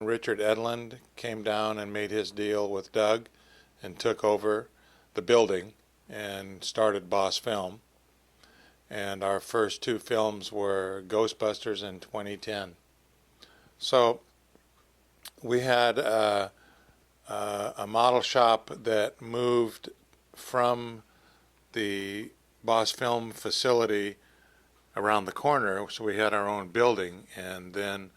Richard Edlund came down and made his deal with Doug and took over the building and started Boss Film. And our first two films were Ghostbusters in 2010. So we had a model shop that moved from the Boss Film facility around the corner, so we had our own building, and then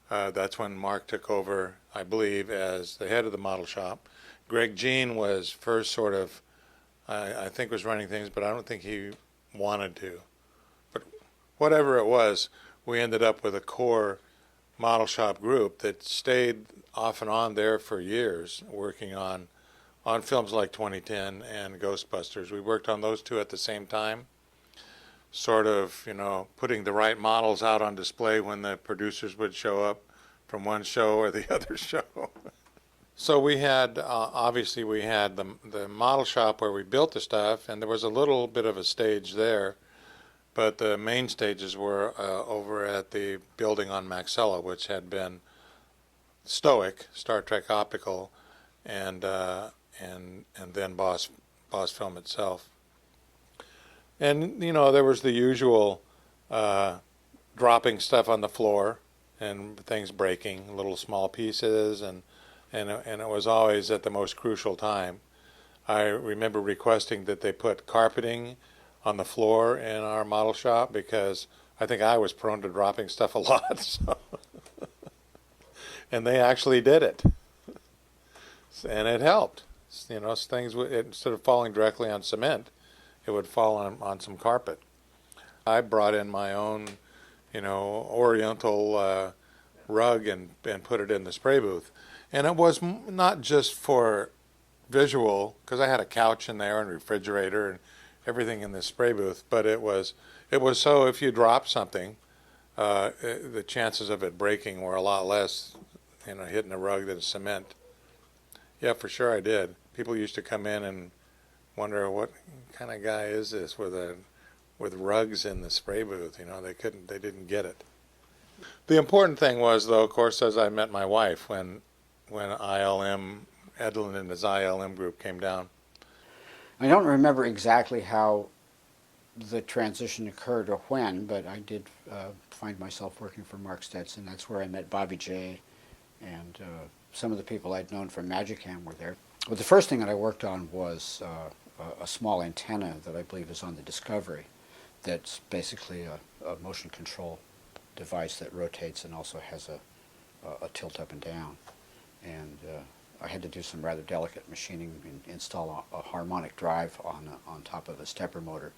that's when Marc took over, I believe, as the head of the model shop. Greg Jean was first sort of, I think was running things, but I don't think he wanted to. But whatever it was, we ended up with a core model shop group that stayed off and on there for years, working on films like 2010 and Ghostbusters. We worked on those two at the same time, sort of, putting the right models out on display when the producers would show up from one show or the other show. So we had, obviously we had the model shop where we built the stuff, and there was a little bit of a stage there, but the main stages were over at the building on Maxella, which had been Stoic, Star Trek Optical, and then Boss Film itself. And, there was the usual dropping stuff on the floor and things breaking, little small pieces, and it was always at the most crucial time. I remember requesting that they put carpeting on the floor in our model shop because I think I was prone to dropping stuff a lot. So and they actually did it. And it helped. Things instead of falling directly on cement, it would fall on some carpet. I brought in my own, Oriental rug and put it in the spray booth. And it was not just for visual, because I had a couch in there and refrigerator and everything in the spray booth, but it was so if you drop something, the chances of it breaking were a lot less, hitting a rug than cement. Yeah, for sure I did. People used to come in and wonder what kind of guy is this with rugs in the spray booth. They didn't get it. The important thing was, though, of course, as I met my wife when ILM, Edlund and his ILM group came down. I don't remember exactly how the transition occurred or when, but I did find myself working for Marc Stetson. That's where I met Bobby J. and some of the people I'd known from Magicam were there. But the first thing that I worked on was a small antenna that I believe is on the Discovery that's basically a motion control device that rotates and also has a tilt up and down. And I had to do some rather delicate machining and install a harmonic drive on top of a stepper motor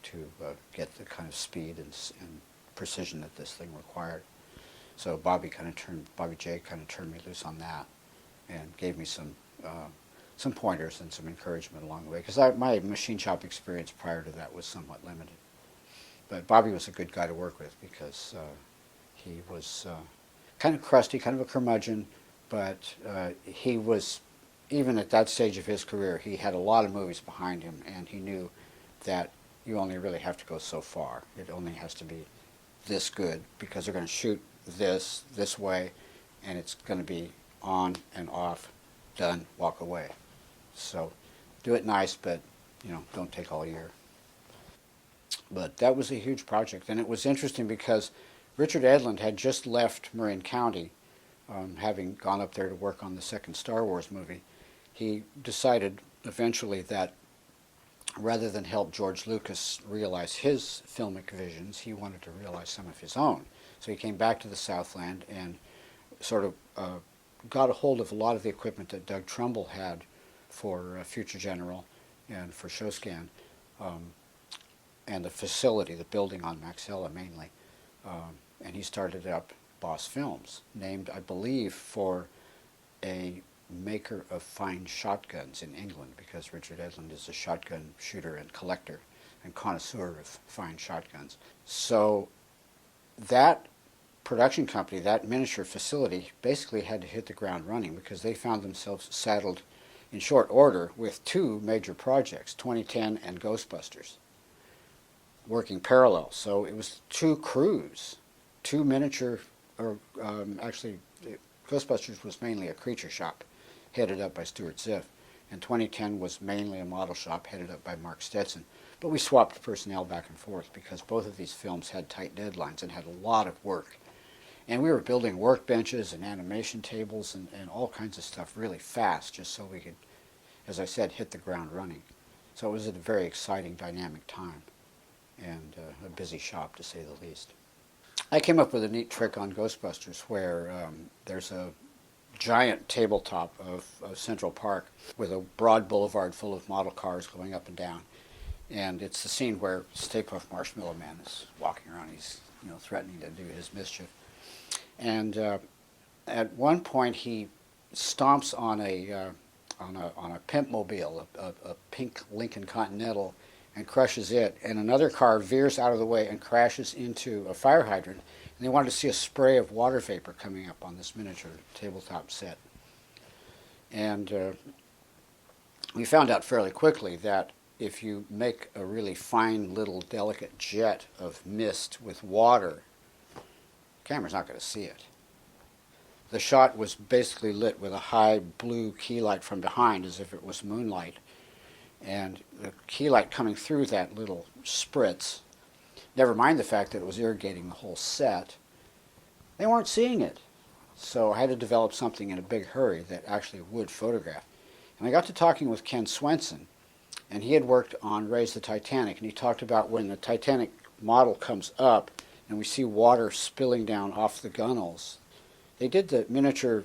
to get the kind of speed and precision that this thing required. So Bobby J kind of turned me loose on that and gave me some pointers and some encouragement along the way, because my machine shop experience prior to that was somewhat limited. But Bobby was a good guy to work with because he was kind of crusty, kind of a curmudgeon, but he was, even at that stage of his career, he had a lot of movies behind him, and he knew that you only really have to go so far. It only has to be this good because they're going to shoot this way, and it's going to be on and off, done, walk away. So do it nice, but don't take all year. But that was a huge project, and it was interesting because Richard Edlund had just left Marin County, having gone up there to work on the second Star Wars movie. He decided eventually that rather than help George Lucas realize his filmic visions, he wanted to realize some of his own. So he came back to the Southland and sort of got a hold of a lot of the equipment that Doug Trumbull had for Future General and for ShowScan, and the facility, the building on Maxella mainly. And he started up Boss Films, named, I believe, for a maker of fine shotguns in England, because Richard Edlund is a shotgun shooter and collector and connoisseur of fine shotguns. So that production company, that miniature facility, basically had to hit the ground running because they found themselves saddled in short order with two major projects, 2010 and Ghostbusters, working parallel. So it was two crews, two miniature, or actually Ghostbusters was mainly a creature shop, headed up by Stuart Ziff, and 2010 was mainly a model shop headed up by Marc Stetson. But we swapped personnel back and forth because both of these films had tight deadlines and had a lot of work. And we were building workbenches and animation tables and all kinds of stuff really fast, just so we could, as I said, hit the ground running. So it was a very exciting, dynamic time, and a busy shop, to say the least. I came up with a neat trick on Ghostbusters where there's a giant tabletop of Central Park with a broad boulevard full of model cars going up and down. And it's the scene where Stay Puft Marshmallow Man is walking around. He's threatening to do his mischief. And at one point he stomps on a pimpmobile, a pink Lincoln Continental, and crushes it. And another car veers out of the way and crashes into a fire hydrant. And they wanted to see a spray of water vapor coming up on this miniature tabletop set. And we found out fairly quickly that if you make a really fine little delicate jet of mist with water, the camera's not going to see it. The shot was basically lit with a high blue key light from behind as if it was moonlight. And the key light coming through that little spritz, never mind the fact that it was irrigating the whole set, they weren't seeing it. So I had to develop something in a big hurry that actually would photograph. And I got to talking with Ken Swenson, and he had worked on Raise the Titanic, and he talked about when the Titanic model comes up and we see water spilling down off the gunnels. They did the miniature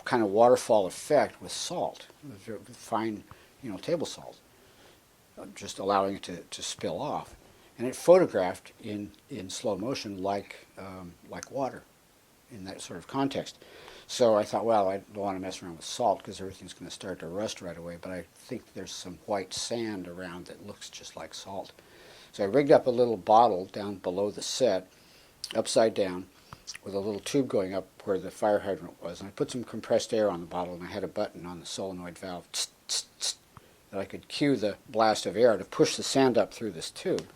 kind of waterfall effect with salt, with fine, table salt, just allowing it to spill off. And it photographed in slow motion like water in that sort of context. So I thought, well, I don't want to mess around with salt because everything's going to start to rust right away, but I think there's some white sand around that looks just like salt. So I rigged up a little bottle down below the set, upside down, with a little tube going up where the fire hydrant was. And I put some compressed air on the bottle, and I had a button on the solenoid valve that I could cue the blast of air to push the sand up through this tube.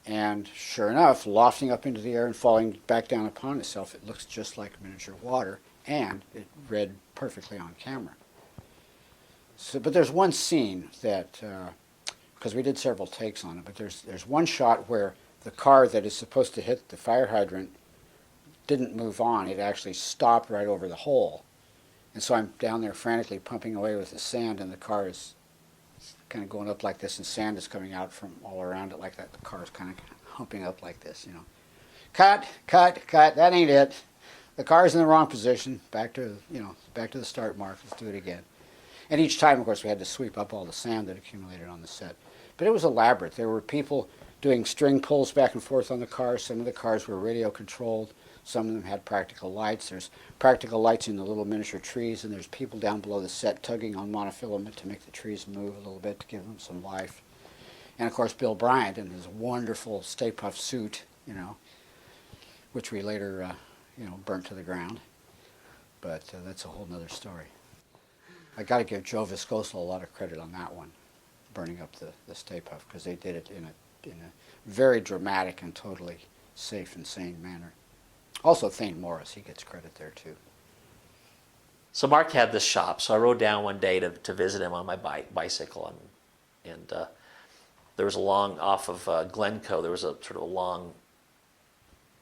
And sure enough, lofting up into the air and falling back down upon itself, it looks just like miniature water, and it read perfectly on camera. So, but there's one scene that, because we did several takes on it, but there's one shot where the car that is supposed to hit the fire hydrant didn't move on. It actually stopped right over the hole. And so I'm down there frantically pumping away with the sand, and the car is kind of going up like this, and sand is coming out from all around it like that. The car is kind of humping up like this, Cut, that ain't it. The car's in the wrong position. Back to the start mark. Let's do it again. And each time, of course, we had to sweep up all the sand that accumulated on the set. But it was elaborate. There were people doing string pulls back and forth on the cars. Some of the cars were radio controlled. Some of them had practical lights. There's practical lights in the little miniature trees, and there's people down below the set tugging on monofilament to make the trees move a little bit to give them some life. And of course, Bill Bryan in his wonderful Stay Puft suit, which we later, burnt to the ground. But that's a whole other story. I got to give Joe Viscoso a lot of credit on that one, burning up the Stay Puft, because they did it in a very dramatic and totally safe and sane manner. Also, Thane Morris, he gets credit there too. So Marc had this shop, so I rode down one day to visit him on my bicycle, and there was off of Glencoe, there was a sort of a long,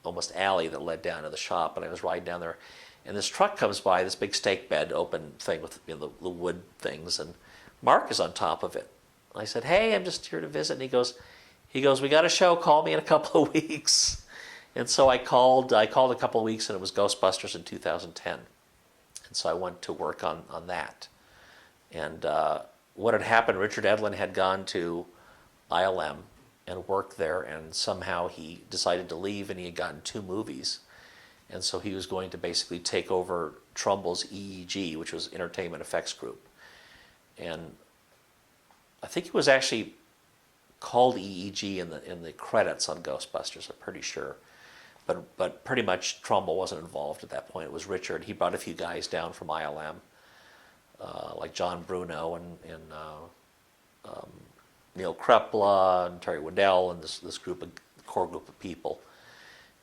almost alley that led down to the shop, and I was riding down there, and this truck comes by, this big stake bed, open thing with the wood things, and Marc is on top of it. And I said, "Hey, I'm just here to visit," and he goes, "We got a show, call me in a couple of weeks." And so I called a couple of weeks, and it was Ghostbusters in 2010. And so I went to work on that. And what had happened, Richard Edlund had gone to ILM and worked there, and somehow he decided to leave, and he had gotten 2 movies. And so he was going to basically take over Trumbull's EEG, which was Entertainment Effects Group. And I think it was actually called EEG in the credits on Ghostbusters, I'm pretty sure. But pretty much Trumbull wasn't involved at that point. It was Richard. He brought a few guys down from ILM, like John Bruno and Neil Krepla and Terry Waddell and this core group of people.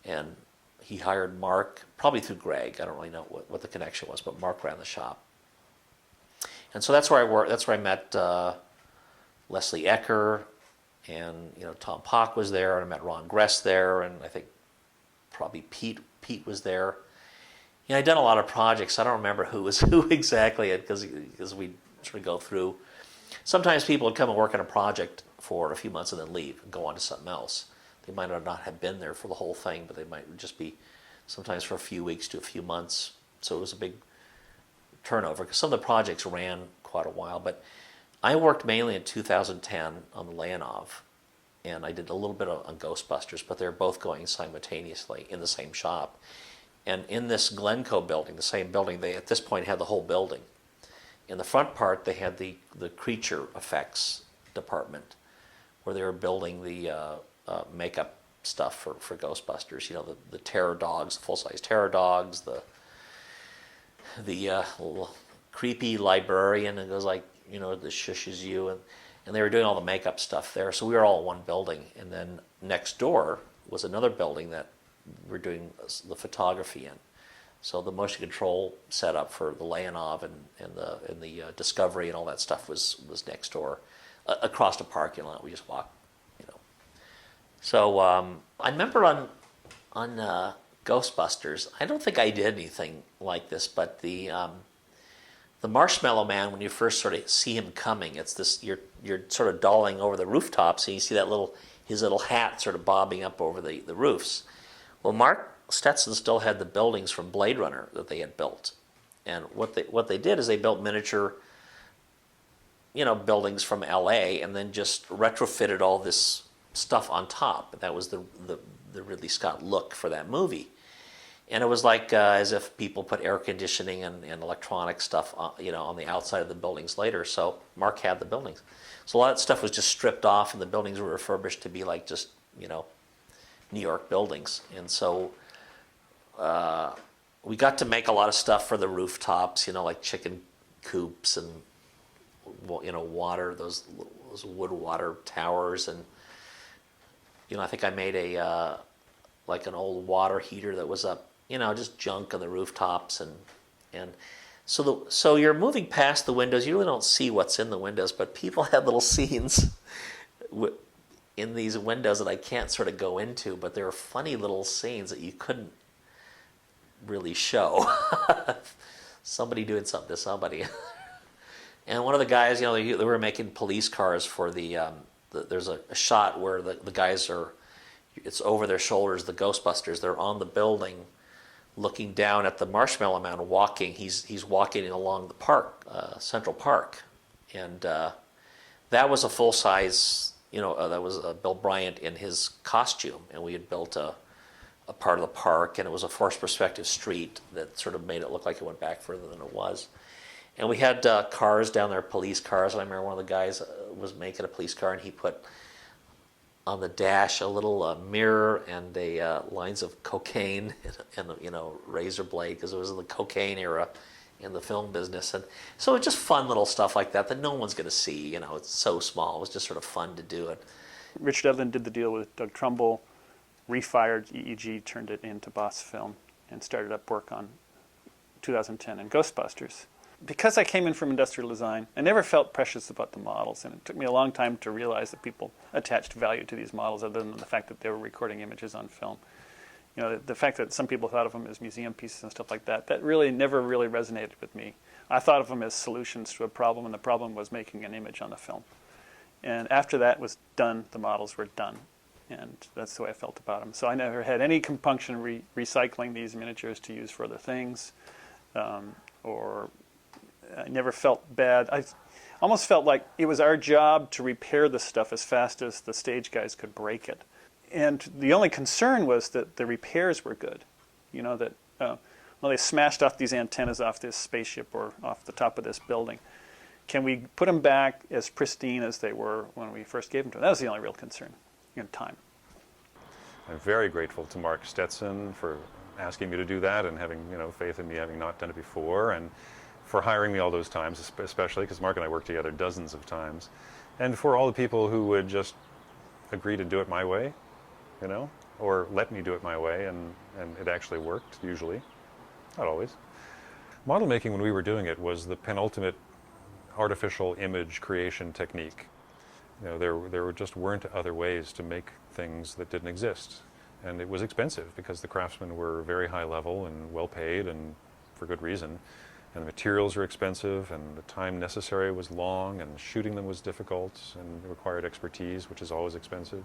And he hired Marc, probably through Greg. I don't really know what the connection was, but Marc ran the shop. And so that's where I worked. That's where I met Leslie Ekker, and Tom Pock was there, and I met Ron Gress there, and I think probably Pete was there. I'd done a lot of projects. I don't remember who was who exactly, because we sort of go through. Sometimes people would come and work on a project for a few months and then leave and go on to something else. They might not have been there for the whole thing, but they might just be sometimes for a few weeks to a few months. So it was a big turnover, because some of the projects ran quite a while. But I worked mainly in 2010 on the Leonov, and I did a little bit on Ghostbusters, but they're both going simultaneously in the same shop. And in this Glencoe building, the same building, they at this point had the whole building. In the front part, they had the creature effects department, where they were building the makeup stuff for Ghostbusters. The terror dogs, the full-size terror dogs, the little creepy librarian that goes that shushes you, and they were doing all the makeup stuff there. So we were all in one building, and then next door was another building that we're doing the photography in. So the motion control setup for the Leonov and the Discovery and all that stuff was next door, across the parking lot. We just walked, So I remember on Ghostbusters, I don't think I did anything like this, but the Marshmallow Man, when you first sort of see him coming, it's this you're sort of dolling over the rooftops, and you see his little hat sort of bobbing up over the roofs. Well, Marc Stetson still had the buildings from Blade Runner that they had built, and what they did is they built miniature, buildings from L.A. and then just retrofitted all this stuff on top. That was the Ridley Scott look for that movie, and it was like as if people put air conditioning and electronic stuff, on the outside of the buildings later. So Marc had the buildings, so a lot of that stuff was just stripped off, and the buildings were refurbished to be like just New York buildings. And so we got to make a lot of stuff for the rooftops, like chicken coops and water, those wood water towers, and I think I made a like an old water heater that was up, just junk on the rooftops, and so you're moving past the windows. You really don't see what's in the windows, but people had little scenes in these windows that I can't sort of go into, but there are funny little scenes that you couldn't really show. Somebody doing something to somebody. And one of the guys, they were making police cars for there's a shot where the guys it's over their shoulders, the Ghostbusters, they're on the building looking down at the Marshmallow Man walking. He's walking along the park, Central Park. And that was a full-size, that was Bill Bryant in his costume, and we had built a part of the park, and it was a forced perspective street that sort of made it look like it went back further than it was. And we had cars down there, police cars. And I remember one of the guys was making a police car, and he put on the dash a little mirror and lines of cocaine and razor blade, because it was in the cocaine era in the film business. And so it's just fun little stuff like that no one's going to see. It's so small. It was just sort of fun to do it. Richard Evelyn did the deal with Doug Trumbull, refired EEG, turned it into Boss Film, and started up work on 2010 and Ghostbusters. Because I came in from industrial design, I never felt precious about the models, and it took me a long time to realize that people attached value to these models other than the fact that they were recording images on film. The fact that some people thought of them as museum pieces and stuff like that, that really never really resonated with me. I thought of them as solutions to a problem, and the problem was making an image on the film. And after that was done, the models were done. And that's the way I felt about them. So I never had any compunction recycling these miniatures to use for other things, or I never felt bad. I almost felt like it was our job to repair the stuff as fast as the stage guys could break it. And the only concern was that the repairs were good. That, they smashed off these antennas off this spaceship or off the top of this building. Can we put them back as pristine as they were when we first gave them to them? That was the only real concern, time. I'm very grateful to Marc Stetson for asking me to do that and having faith in me having not done it before, and for hiring me all those times, especially because Marc and I worked together dozens of times, and for all the people who would just agree to do it my way, or let me do it my way, and it actually worked, usually. Not always. Model making, when we were doing it, was the penultimate artificial image creation technique. You know, there just weren't other ways to make things that didn't exist. And it was expensive because the craftsmen were very high level and well paid, and for good reason. And the materials were expensive, and the time necessary was long, and shooting them was difficult, and it required expertise, which is always expensive.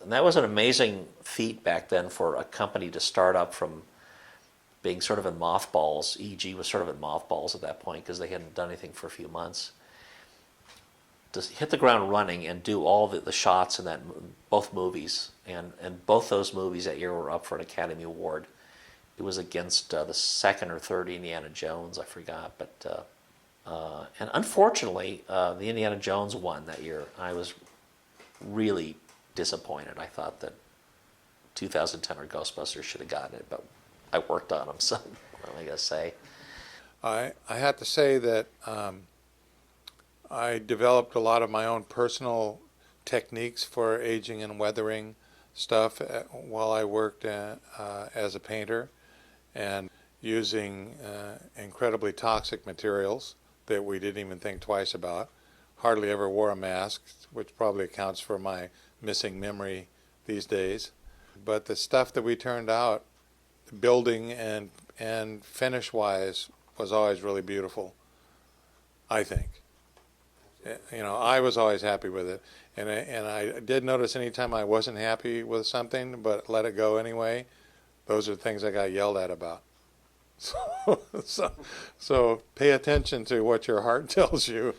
And that was an amazing feat back then for a company to start up from being sort of in mothballs. EEG was sort of in mothballs at that point because they hadn't done anything for a few months. To hit the ground running and do all the shots in that both movies, and both those movies that year were up for an Academy Award. It was against the second or third Indiana Jones, I forgot, but and unfortunately, the Indiana Jones won that year. I was really disappointed. I thought that 2010 or Ghostbusters should have gotten it, but I worked on them, so what am I going to say? I have to say that I developed a lot of my own personal techniques for aging and weathering stuff while I worked as a painter, and using incredibly toxic materials that we didn't even think twice about. Hardly ever wore a mask, which probably accounts for my missing memory these days. But the stuff that we turned out, building and finish-wise, was always really beautiful, I think. You know, I was always happy with it. And I did notice anytime I wasn't happy with something but let it go anyway, those are things I got yelled at about. So pay attention to what your heart tells you.